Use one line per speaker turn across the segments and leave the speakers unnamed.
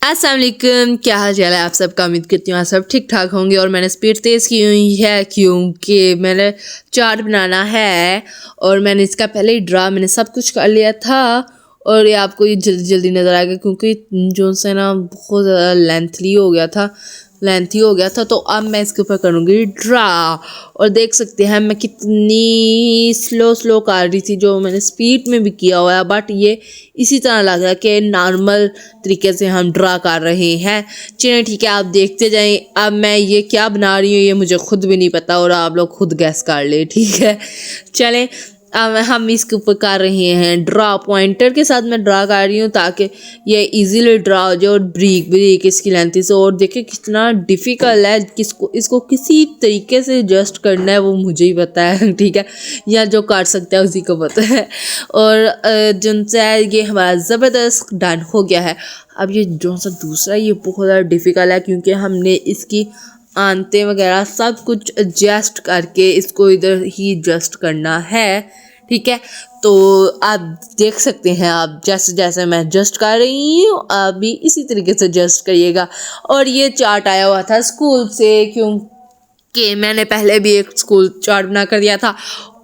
अस्सलाम वालेकुम, क्या हाल चाल है आप सबका। उम्मीद करती हूँ आप सब ठीक ठाक होंगे। और मैंने स्पीड तेज़ की हुई है क्योंकि मैंने चाट बनाना है और मैंने इसका पहले ही मैंने सब कुछ कर लिया था। और ये आपको ये जल्दी जल्दी नज़र आएगा क्योंकि जो से ना बहुत ज़्यादा लेंथी हो गया था। तो अब मैं इसके ऊपर करूँगी ड्रा। और देख सकते हैं मैं कितनी स्लो कर रही थी, जो मैंने स्पीड में भी किया हुआ है, बट ये इसी तरह लग रहा है कि नॉर्मल तरीके से हम ड्रा कर रहे हैं। चलिए ठीक है, आप देखते जाएं। अब मैं ये क्या बना रही हूँ ये मुझे खुद भी नहीं पता और आप लोग खुद गैस कर ले, ठीक है। चलें, अब हम इसके ऊपर कर रहे हैं ड्रा। पॉइंटर के साथ मैं ड्रा कर रही हूँ ताकि ये इजीली ड्रा हो जाए और ब्रीक इसकी लेंथ से। और देखिए कितना डिफ़िकल्ट है, इसको किसी तरीके से एडजस्ट करना है वो मुझे ही पता है, ठीक है, या जो कर सकता है उसी को पता है। और जिनसे ये हमारा ज़बरदस्त डन हो गया है। अब ये जो सा दूसरा ये बहुत ज़्यादा डिफ़िकल्ट है क्योंकि हमने इसकी आंतें वगैरह सब कुछ एडजस्ट करके इसको इधर ही एडजस्ट करना है, ठीक है। तो आप देख सकते हैं, आप जैसे जैसे मैं एडजस्ट कर रही हूँ आप भी इसी तरीके से एडजस्ट करिएगा। और ये चार्ट आया हुआ था स्कूल से क्योंकि मैंने पहले भी एक स्कूल चार्ट बना कर दिया था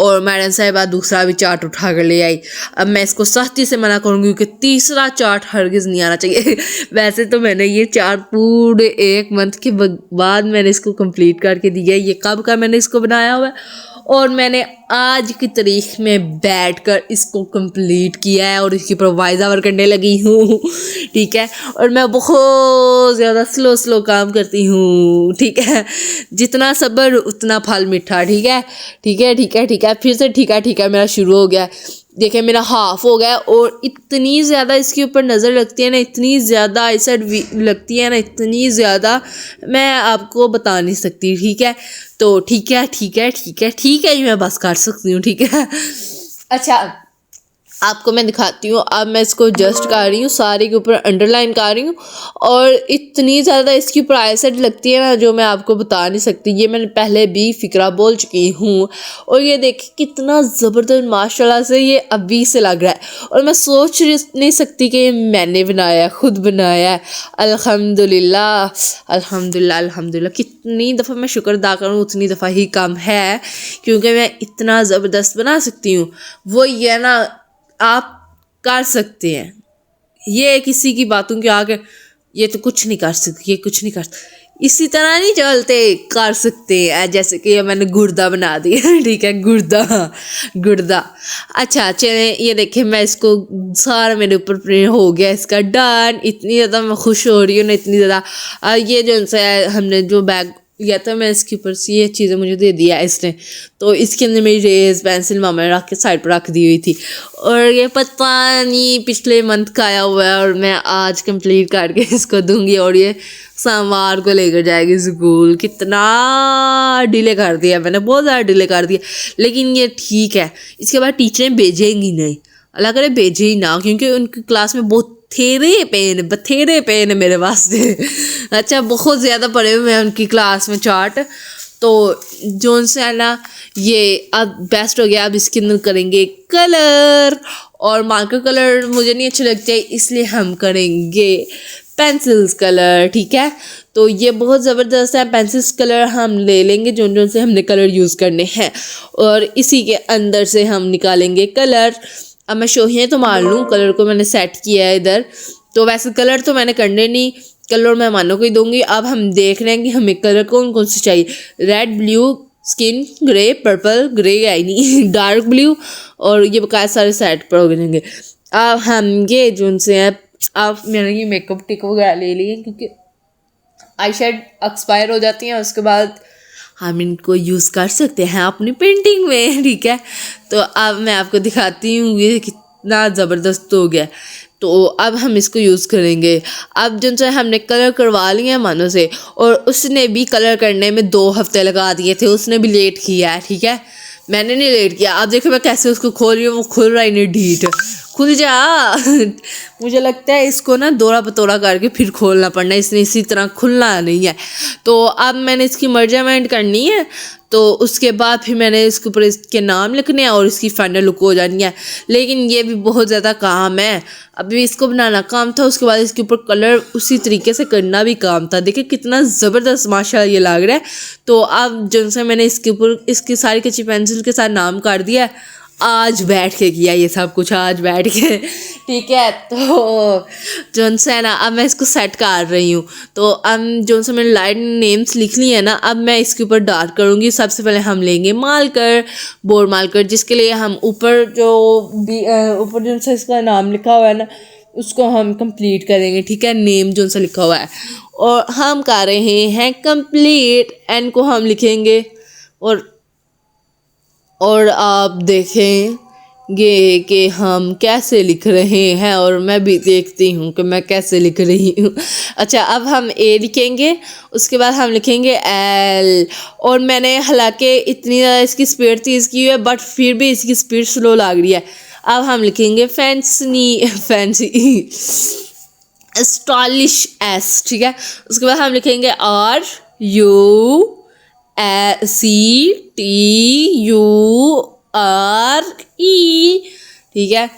और मैडम साहिबा दूसरा भी चार्ट उठा कर ले आई। अब मैं इसको सख्ती से मना करूँगी कि तीसरा चार्ट हरगिज़ नहीं आना चाहिए। वैसे तो मैंने ये चार्ट पूरे 1 मंथ के बाद मैंने इसको कंप्लीट करके दिया है। ये कब का मैंने इसको बनाया हुआ है और मैंने आज की तारीख में बैठकर इसको कंप्लीट किया है और इसके ऊपर वॉइस ओवर करने लगी हूँ, ठीक है। और मैं बहुत ज़्यादा स्लो काम करती हूँ, ठीक है। जितना सब्र उतना फल मीठा, ठीक है, ठीक है, ठीक है, ठीक है। फिर से ठीक है मेरा शुरू हो गया। देखिए मेरा हाफ हो गया और इतनी ज़्यादा इसके ऊपर नज़र लगती है ना, इतनी ज़्यादा आईसाइट लगती है ना, इतनी ज़्यादा मैं आपको बता नहीं सकती, ठीक है। तो ठीक है मैं बस कर सकती हूँ, ठीक है। अच्छा, आपको मैं दिखाती हूँ। अब मैं इसको जस्ट कर रही हूँ, सारे के ऊपर अंडरलाइन कर रही हूँ और इतनी ज़्यादा इसकी ऊपर आईसाइट लगती है ना जो मैं आपको बता नहीं सकती। ये मैंने पहले भी फ़िक्रा बोल चुकी हूँ। और ये देखिए कितना ज़बरदस्त माशाल्लाह से ये अभी से लग रहा है और मैं सोच नहीं सकती कि मैंने बनाया, खुद बनाया है। अल्हम्दुलिल्लाह अल्हम्दुलिल्लाह अल्हम्दुलिल्लाह। कितनी दफ़ा मैं शुक्र अदा करूँ उतनी दफ़ा ही कम है क्योंकि मैं इतना ज़बरदस्त बना सकती हूँ। वो ये ना आप कर सकते हैं, ये किसी की बातों के आगे ये तो कुछ नहीं कर सकती, ये कुछ नहीं कर इसी तरह नहीं चलते, कर सकते हैं। जैसे कि मैंने गुर्दा बना दिया, ठीक है, गुर्दा। अच्छा चले, ये देखिए मैं इसको सारा मेरे ऊपर प्रिंट हो गया इसका डन। इतनी ज़्यादा मैं खुश हो रही हूँ ना, इतनी ज़्यादा। ये जो है हमने जो बैग लिया था मैं इसके ऊपर से ये चीज़ें मुझे दे दिया इसने, तो इसके अंदर मेरी रेज पेंसिल मामा ने रख के साइड पर रख दी हुई थी और ये पता नहीं पिछले मंथ का आया हुआ है और मैं आज कंप्लीट करके इसको दूंगी और ये सोमवार को लेकर जाएगी स्कूल। कितना डिले कर दिया मैंने, बहुत ज़्यादा डिले कर दिया, लेकिन ये ठीक है। इसके बाद टीचरें भेजेंगी नहीं, अल्लाह करे भेजे ही ना, क्योंकि उनकी क्लास में बथेरे पेन है मेरे वास्ते। अच्छा, बहुत ज़्यादा पढ़े हुए हैं उनकी क्लास में चार्ट। तो जोन से है ना ये अब बेस्ट हो गया। अब इसके अंदर करेंगे कलर और मार्कर कलर मुझे नहीं अच्छे लगते इसलिए हम करेंगे पेंसिल्स कलर, ठीक है। तो ये बहुत ज़बरदस्त है। पेंसिल्स कलर हम ले लेंगे जोन से हमने कलर यूज़ करने हैं और इसी के अंदर से हम निकालेंगे कलर। अब मैं शोहियाँ तो मार लूँ, कलर को मैंने सेट किया है इधर। तो वैसे कलर तो मैंने करने नहीं, कलर मेहमानों को ही दूंगी। अब हम देख रहे हैं कि हमें कलर कौन से चाहिए। Red, blue, skin grey, purple, grey यानी डार्क ब्लू, और ये बकाया सारे सेट पर हो जाएंगे। अब हम ये जो से हैं, अब मैंने ये मेकअप टिक वगैरह ले लिए क्योंकि आई शेड एक्सपायर हो जाती हैं, उसके बाद हम इनको यूज़ कर सकते हैं अपनी पेंटिंग में, ठीक है। तो अब मैं आपको दिखाती हूँ ये कितना ज़बरदस्त हो गया। तो अब हम इसको यूज़ करेंगे। अब जो है हमने कलर करवा लिए हैं मानो से, और उसने भी कलर करने में 2 हफ्ते लगा दिए थे, उसने भी लेट किया है, ठीक है। मैंने नहीं लेट किया। अब देखो मैं कैसे उसको खोल रही हूँ, वो खुल रहा ही नहीं ढीठ, खुल जा। मुझे लगता है इसको ना दौरा बतौरा करके फिर खोलना पड़ना, इसने इसी तरह खुलना नहीं है। तो अब मैंने इसकी मेजरमेंट करनी है, तो उसके बाद फिर मैंने इसके ऊपर इसके नाम लिखने हैं और इसकी फाइनल लुक हो जानी है। लेकिन ये भी बहुत ज़्यादा काम है, अभी इसको बनाना काम था, उसके बाद इसके ऊपर कलर उसी तरीके से करना भी काम था। देखिए कितना ज़बरदस्त माशाल्लाह ये लग रहा है। तो अब जो से मैंने इसके ऊपर इसकी सारी कच्ची पेंसिल के साथ नाम कर दिया। आज बैठ के किया ये सब कुछ, आज बैठ के, ठीक है। तो जो है ना अब मैं इसको सेट कर रही हूँ। तो अब जो से मैंने लाइट नेम्स लिख ली है ना, अब मैं इसके ऊपर डार्क करूँगी। सबसे पहले हम लेंगे मार्कर, बोर्ड मार्कर, जिसके लिए हम ऊपर जो ऊपर जो सा इसका नाम लिखा हुआ है ना उसको हम कंप्लीट करेंगे, ठीक है। नेम जो सा लिखा हुआ है और हम कर रहे हैं कंप्लीट, एन को हम लिखेंगे। और आप देखेंगे कि हम कैसे लिख रहे हैं, और मैं भी देखती हूँ कि मैं कैसे लिख रही हूँ। अच्छा, अब हम ए लिखेंगे, उसके बाद हम लिखेंगे एल। और मैंने हालांकि इतनी ज़्यादा इसकी स्पीड तेज़ की है बट फिर भी इसकी स्पीड स्लो लग रही है। अब हम लिखेंगे फैंसी स्टाइलिश एस, ठीक है। उसके बाद हम लिखेंगे आर यू CTURE, ठीक है,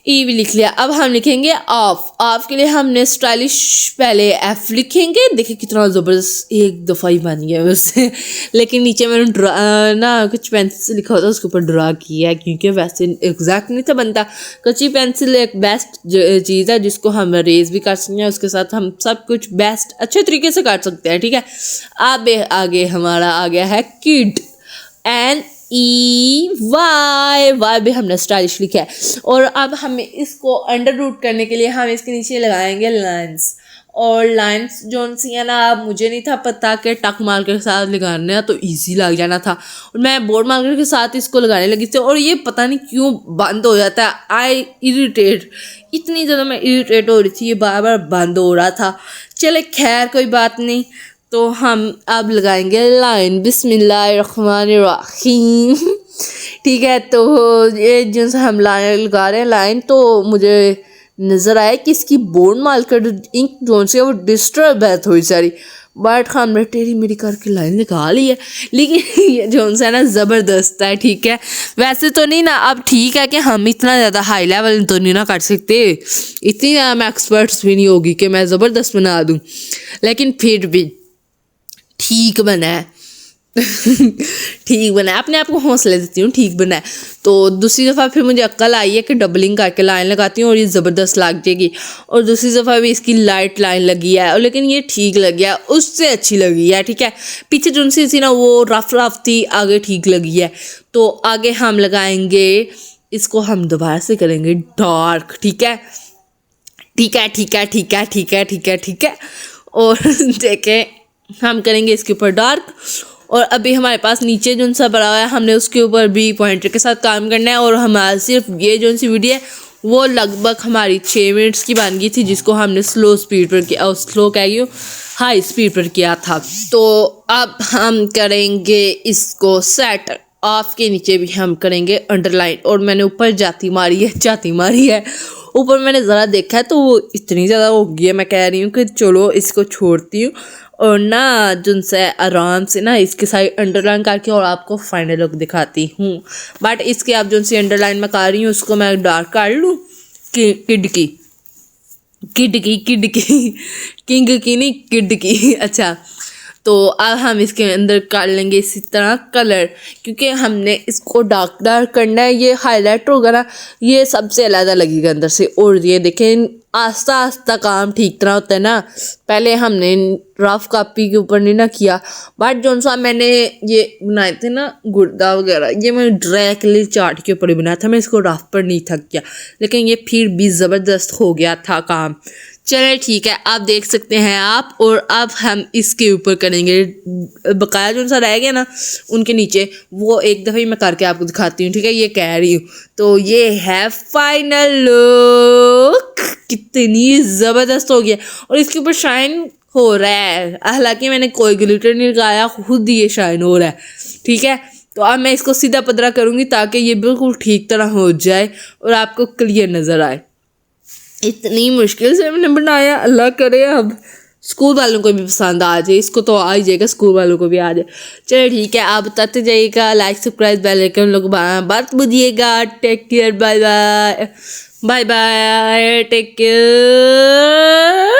ई भी लिख लिया। अब हम लिखेंगे ऑफ के लिए हमने स्टाइलिश पहले एफ लिखेंगे। देखिए कितना ज़बरदस्त, एक दफ़ा ही बन गया वैसे, लेकिन नीचे मैंने ड्रा ना कुछ पेंसिल लिखा होता है उसके ऊपर ड्रा किया है, क्योंकि वैसे एग्जैक्ट नहीं था बनता। कच्ची पेंसिल एक बेस्ट चीज़ है जिसको हम रेज भी कर सकते हैं, उसके साथ हम सब कुछ बेस्ट अच्छे तरीके से कर सकते हैं, ठीक है। अब आगे हमारा आ गया है किड, वाई भी हमने स्टाइलिश लिखा है। और अब हमें इसको अंडर रूट करने के लिए हम इसके नीचे लगाएंगे लाइंस। और लाइंस जो सी है ना, अब मुझे नहीं था पता कि टक मार्कर के साथ लगाना है तो इजी लग जाना था, और मैं बोर्ड मार्कर के साथ इसको लगाने लगी थी और ये पता नहीं क्यों बंद हो जाता है। आई इरिटेट, इतनी ज़्यादा मैं इरिटेट हो रही थी, ये बार बार बंद हो रहा था। चले खैर कोई बात नहीं। तो हम अब लगाएंगे लाइन, बिस्मिल्लाहिर्रहमानिर्रहीम, ठीक है। तो ये जिनसे हम लाइन लगा रहे हैं लाइन, तो मुझे नज़र आया कि इसकी बोर्ड मार्कर इंक जोन से वो डिस्टर्ब है थोड़ी सारी, बट हमने टेढ़ी मेरी करके लाइन लगा ली है। लेकिन ये जोन सा ना ज़बरदस्त है, ठीक है। वैसे तो नहीं ना, अब ठीक है कि हम इतना ज़्यादा हाई लेवल तो नहीं ना कर सकते, इतनी ज़्यादा मैं एक्सपर्ट्स भी नहीं होगी कि मैं ज़बरदस्त बना दूँ, लेकिन फिर भी ठीक बना है। ठीक बना है, अपने आप को हौसले देती हूँ, ठीक बना है। तो दूसरी दफ़ा फिर मुझे अक्ल आई है कि डबलिंग करके लाइन लगाती हूँ और ये ज़बरदस्त लग जाएगी। और दूसरी दफ़ा भी इसकी लाइट लाइन लगी है, और लेकिन ये ठीक लगी है, उससे अच्छी लगी है, ठीक है। पीछे जो सी थी ना वो रफ थी, आगे ठीक लगी है। तो आगे हम लगाएंगे, इसको हम दोबारा से करेंगे डार्क, ठीक है, ठीक है, ठीक है, ठीक है, ठीक है, ठीक है, ठीक है। और देखें हम करेंगे इसके ऊपर डार्क। और अभी हमारे पास नीचे जो सा बना हुआ है हमने उसके ऊपर भी पॉइंटर के साथ काम करना है। और हमारा सिर्फ ये जो सी वीडियो है वो लगभग हमारी 6 मिनट्स की बन गई थी, जिसको हमने स्लो स्पीड पर किया, और स्लो कह गई हाई स्पीड पर किया था। तो अब हम करेंगे इसको सेट, ऑफ के नीचे भी हम करेंगे अंडरलाइन। और मैंने ऊपर जाती मारी है ऊपर मैंने ज़रा देखा है तो वो इतनी ज़्यादा हो गई है, मैं कह रही हूँ कि चलो इसको छोड़ती हूँ और ना जिनसे आराम से ना इसके साइड अंडरलाइन करके और आपको फाइनल लुक दिखाती हूँ। बट इसके आप जो सी अंडरलाइन में कर रही हूँ उसको मैं डार्क कर लूँ, किड की किंग की नहीं, किड की। अच्छा, तो अब हम इसके अंदर कर लेंगे इसी तरह कलर, क्योंकि हमने इसको डार्क करना है। ये हाईलाइट होगा ना, ये सबसे अलग लगेगा अंदर से। और ये देखें आस्ता आस्ता काम ठीक तरह होता है ना, पहले हमने रफ कॉपी के ऊपर नहीं ना किया, बट जो सा मैंने ये बनाए थे ना गुर्दा वगैरह, ये मैंने ड्राई के लिए चार्ट के ऊपर ही बनाया था, मैं इसको रफ पर नहीं थक किया, लेकिन ये फिर भी ज़बरदस्त हो गया था काम। चले ठीक है, आप देख सकते हैं आप। और अब हम इसके ऊपर करेंगे बकाया जो सा रह गया ना उनके नीचे, वो एक दफ़ा ही मैं करके आपको दिखाती हूँ, ठीक है, ये कह रही हूँ। तो ये है फाइनल लुक, कितनी ज़बरदस्त हो गया। और इसके ऊपर शाइन हो रहा है, हालांकि मैंने कोई ग्लिटर नहीं लगाया, खुद ये शाइन हो रहा है, ठीक है। तो अब मैं इसको सीधा पदरा करूँगी ताकि ये बिल्कुल ठीक तरह हो जाए और आपको क्लियर नज़र आए। इतनी मुश्किल से मैंने बनाया, अल्लाह करे अब स्कूल वालों को भी पसंद आ जाए। इसको तो आ ही जाएगा, स्कूल वालों को भी आ जाए। चलिए ठीक है, आप बताते जाइएगा, लाइक सब्सक्राइब बेल आइकन लोग बात बुझिएगा। Take care, bye bye, bye bye, take care.